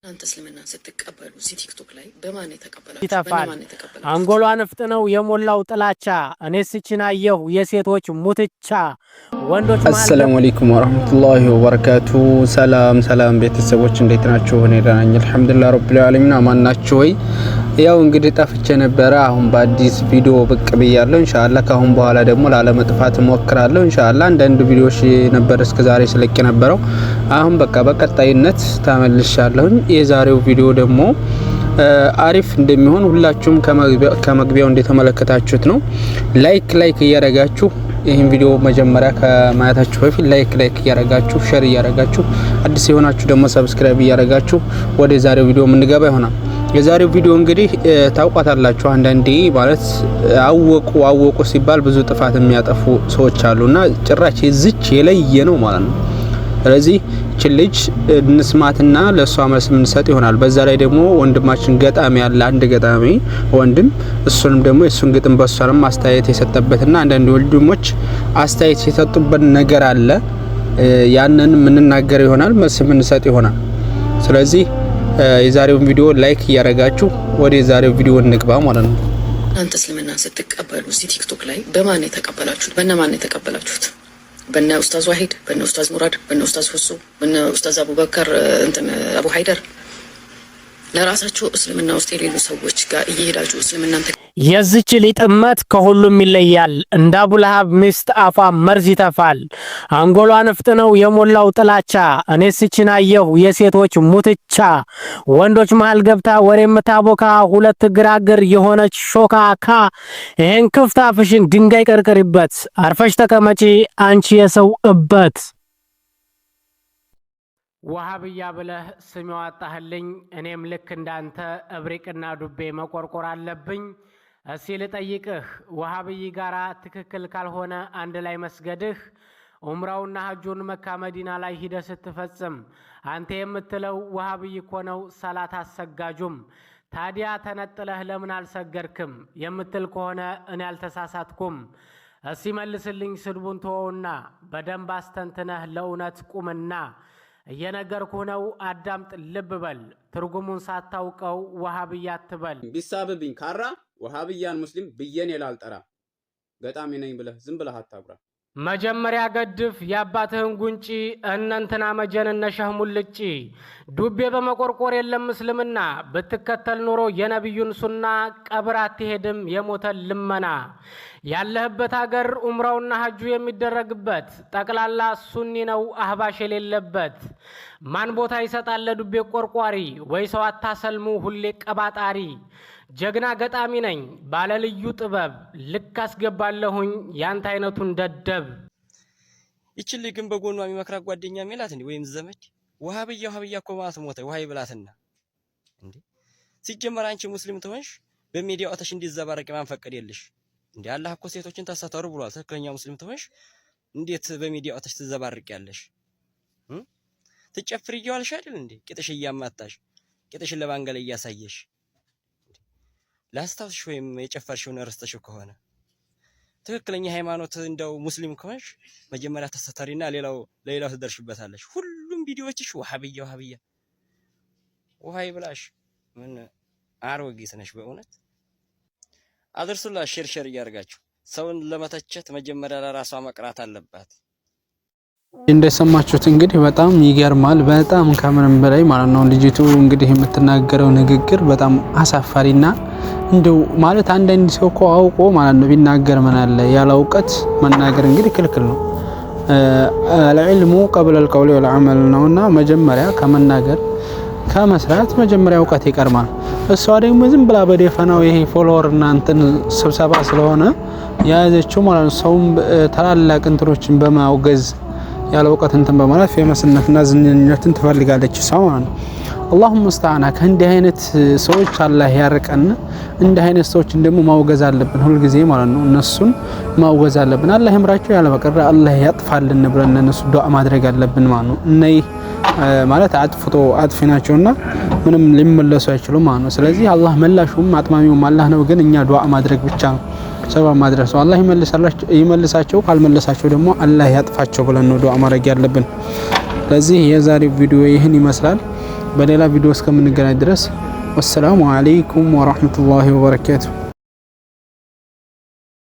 አንተ እስልምና ስትቀበሉ እዚህ ቲክቶክ ላይ በማን የተቀበላችሁ? ይተፋል አንጎሏን ፍጥነው የሞላው ጥላቻ እኔስ ችናየሁ የሴቶች ሙትቻ ወንዶች ማለት አሰላሙ አለይኩም ወራህመቱላሂ ወበረካቱ። ሰላም ቤተሰቦች እንዴት ናችሁ? እኔ ደህና ነኝ አልሐምዱሊላህ ረቢል ዓለሚን። አማን ናችሁ ወይ? ያው እንግዲህ ጠፍቼ ነበረ። አሁን በአዲስ ቪዲዮ ብቅ ብያለሁ። ኢንሻአላህ ካሁን በኋላ ደግሞ ላለመጥፋት እሞክራለሁ። ኢንሻአላህ አንዳንድ ቪዲዮዎች ነበር እስከዛሬ ስለቅ ነበረው። አሁን በቃ በቀጣይነት ተመልሻለሁ። የዛሬው ቪዲዮ ደግሞ አሪፍ እንደሚሆን ሁላችሁም ከመግቢያው እንደተመለከታችሁት ነው። ላይክ እያደረጋችሁ ይሄን ቪዲዮ መጀመሪያ ከማየታችሁ በፊት ላይክ እያደረጋችሁ ሼር እያደረጋችሁ አዲስ የሆናችሁ ደግሞ ሰብስክራይብ እያደረጋችሁ ወደ ዛሬው ቪዲዮ ምንገባ ይሆናል። የዛሬው ቪዲዮ እንግዲህ ታውቋታላችሁ። አንዳንዴ ማለት አወቁ ሲባል ብዙ ጥፋት የሚያጠፉ ሰዎች አሉና ጭራሽ እዚች የለየ ነው ማለት ነው። ስለዚህ እቺ ልጅ እንስማትና ለሷ መልስ ምን ሰጥ ይሆናል። በዛ ላይ ደግሞ ወንድማችን ገጣሚ ያለ አንድ ገጣሚ ወንድም እሱንም ደግሞ የሱን ግጥም በሷንም አስተያየት የሰጠበትና አንዳንድ ወንድሞች አስተያየት የሰጡበት ነገር አለ። ያንን ምንናገር ይሆናል፣ መልስ ምን ሰጥ ይሆናል። ስለዚህ የዛሬውን ቪዲዮ ላይክ እያደረጋችሁ ወደ ዛሬው ቪዲዮ እንግባ ማለት ነው። አንተ እስልምና ስትቀበሉ እዚህ ቲክቶክ ላይ በማን የተቀበላችሁት? በእነማን የተቀበላችሁት? በእነ ኡስታዝ ዋሂድ፣ በእነ ኡስታዝ ሙራድ፣ በእነ ኡስታዝ ሁሱ፣ በእነ ኡስታዝ አቡበከር አቡ ሀይደር ለራሳቸው እስልምና ውስጥ የሌሉ ሰዎች ጋር እየሄዳችሁ እስልምናን የዚች ሊጥመት ከሁሉም ይለያል። እንደ አቡለሃብ ሚስት አፏ መርዝ ይተፋል። አንጎሏን ፍጥነው የሞላው ጥላቻ እኔስ ችናየሁ የሴቶች ሙትቻ ወንዶች መሃል ገብታ ወሬ የምታቦካ ሁለት ግራግር የሆነች ሾካካ ይሄን ክፍት አፍሽን ድንጋይ ቀርቅሪበት አርፈሽ ተቀመጪ አንቺ የሰው እበት። ወሃብያ ብለህ ስም ያወጣህልኝ እኔም ልክ እንዳንተ እብሪቅና ዱቤ መቆርቆር አለብኝ። እስኪ ልጠይቅህ ወሃብይ ጋራ ትክክል ካልሆነ አንድ ላይ መስገድህ ኡምራውና ሐጁን መካ መዲና ላይ ሂደህ ስትፈጽም አንተ የምትለው ወሃብይ እኮ ነው ሰላት አሰጋጁም። ታዲያ ተነጥለህ ለምን አልሰገድክም የምትል ከሆነ እኔ አልተሳሳትኩም። እስኪ መልስልኝ ስድቡን ተወውና በደንብ አስተንትነህ ለእውነት ቁምና እየነገርኩህ ነው አዳምጥ ልብ በል ትርጉሙን ሳታውቀው ወሃብያ አትበል። ቢሳብብኝ ካራ ወሃብያን ሙስሊም ብየን የላልጠራ ገጣሚ ነኝ ብለህ ዝም ብለህ አታጉራ። መጀመሪያ ገድፍ የአባትህን ጉንጪ እነንትና መጀንነ ሸህ ሙልጪ ዱቤ በመቆርቆር የለም እስልምና ብትከተል ኑሮ የነቢዩን ሱና ቀብር አትሄድም የሞተን ልመና። ያለህበት ሀገር ኡምራውና ሐጁ የሚደረግበት ጠቅላላ ሱኒ ነው አህባሽ የሌለበት። ማን ቦታ ይሰጣል ለዱቤ ቆርቋሪ ወይ ሰው አታሰልሙ ሁሌ ቀባጣሪ። ጀግና ገጣሚ ነኝ ባለ ልዩ ጥበብ ልክ አስገባለሁኝ ያንተ አይነቱን ደደብ። ይችል ግን በጎኗ የሚመክራት ጓደኛ ሜላት እንዴ ወይም ዘመድ ወሃብያ እኮ ማለት ሞተ ወሃይ ብላትና እንዴ ሲጀመር አንቺ ሙስሊም ተሆንሽ በሚዲያው አተሽ እንዲዘባረቅ ማን ፈቀደልሽ እንዴ? አላህ እኮ ሴቶችን ተሳተሩ ብሏል። ትክክለኛ ሙስሊም ተሆንሽ እንዴት በሚዲያው አተሽ ትዘባርቂያለሽ? ትጨፍሪ ይዋልሽ አይደል እንዴ? ቂጥሽ እያማታሽ ቂጥሽን ለባንገለ እያሳየሽ ላስታውስሽ ወይም የጨፈርሽውን ረስተሽው ከሆነ ትክክለኛ ሃይማኖት እንደው ሙስሊም ከሆንሽ መጀመሪያ ተሰተሪና ለሌላው ትደርሽበታለሽ። ሁሉም ቪዲዮዎችሽ ወሃብያ ወሃይ ብላሽ ምን አሮጊት ነሽ በእውነት። አድርሱላ ሼር እያደረጋችሁ ሰውን ለመተቸት መጀመሪያ ለራሷ መቅራት አለባት። እንደሰማችሁት እንግዲህ በጣም ይገርማል። በጣም ከምንም በላይ ማለት ነው ልጅቱ እንግዲህ የምትናገረው ንግግር በጣም አሳፋሪና እንደው ማለት አንዳንድ ሰው እኮ አውቆ ማለት ነው ቢናገር ምን አለ ያለ እውቀት መናገር እንግዲህ ክልክል ነው። العلم قبل القول والعمل ነውና መጀመሪያ ከመናገር ከመስራት መጀመሪያ እውቀት ይቀርማል። እሷ ደግሞ ዝም ብላ በደፈናው ይሄ ፎሎወር እና እንትን ስብሰባ ስለሆነ ያዘችው ማለት ነው ሰውም ታላላቅ እንትኖችን በማውገዝ ያለ እውቀት እንትን በማለት ፌመስነትና ዝነኝነትን ትፈልጋለች ሰው ማለት ነው። اللهم استعان ከእንዲህ አይነት ሰዎች አላህ ያርቀን። እንዲህ አይነት ሰዎችን ደግሞ ማውገዝ አለብን ሁሉ ጊዜ ማለት ነው። እነሱን ማውገዝ አለብን። አላህ ይምራቸው ያለ በቀር አላህ ያጥፋልን ብለን እነሱ ዱዓ ማድረግ አለብን ማለት ነው። እነይ ማለት አጥፊ ናቸውና ምንም ሊመለሱ አይችሉም ማለት ነው። ስለዚህ አላህ መላሹም አጥማሚውም አላህ ነው። ግን እኛ ዱዓ ማድረግ ብቻ ነው ሰበብ ማድረስ ነው። አላህ ይመልሳቸው ካልመለሳቸው ደግሞ አላህ ያጥፋቸው ብለን ነው ዱዓ ማድረግ ያለብን። ስለዚህ የዛሬው ቪዲዮ ይህን ይመስላል። በሌላ ቪዲዮ እስከምንገናኝ ድረስ ወሰላሙ አለይኩም ወራህመቱላሂ ወበረካቱ።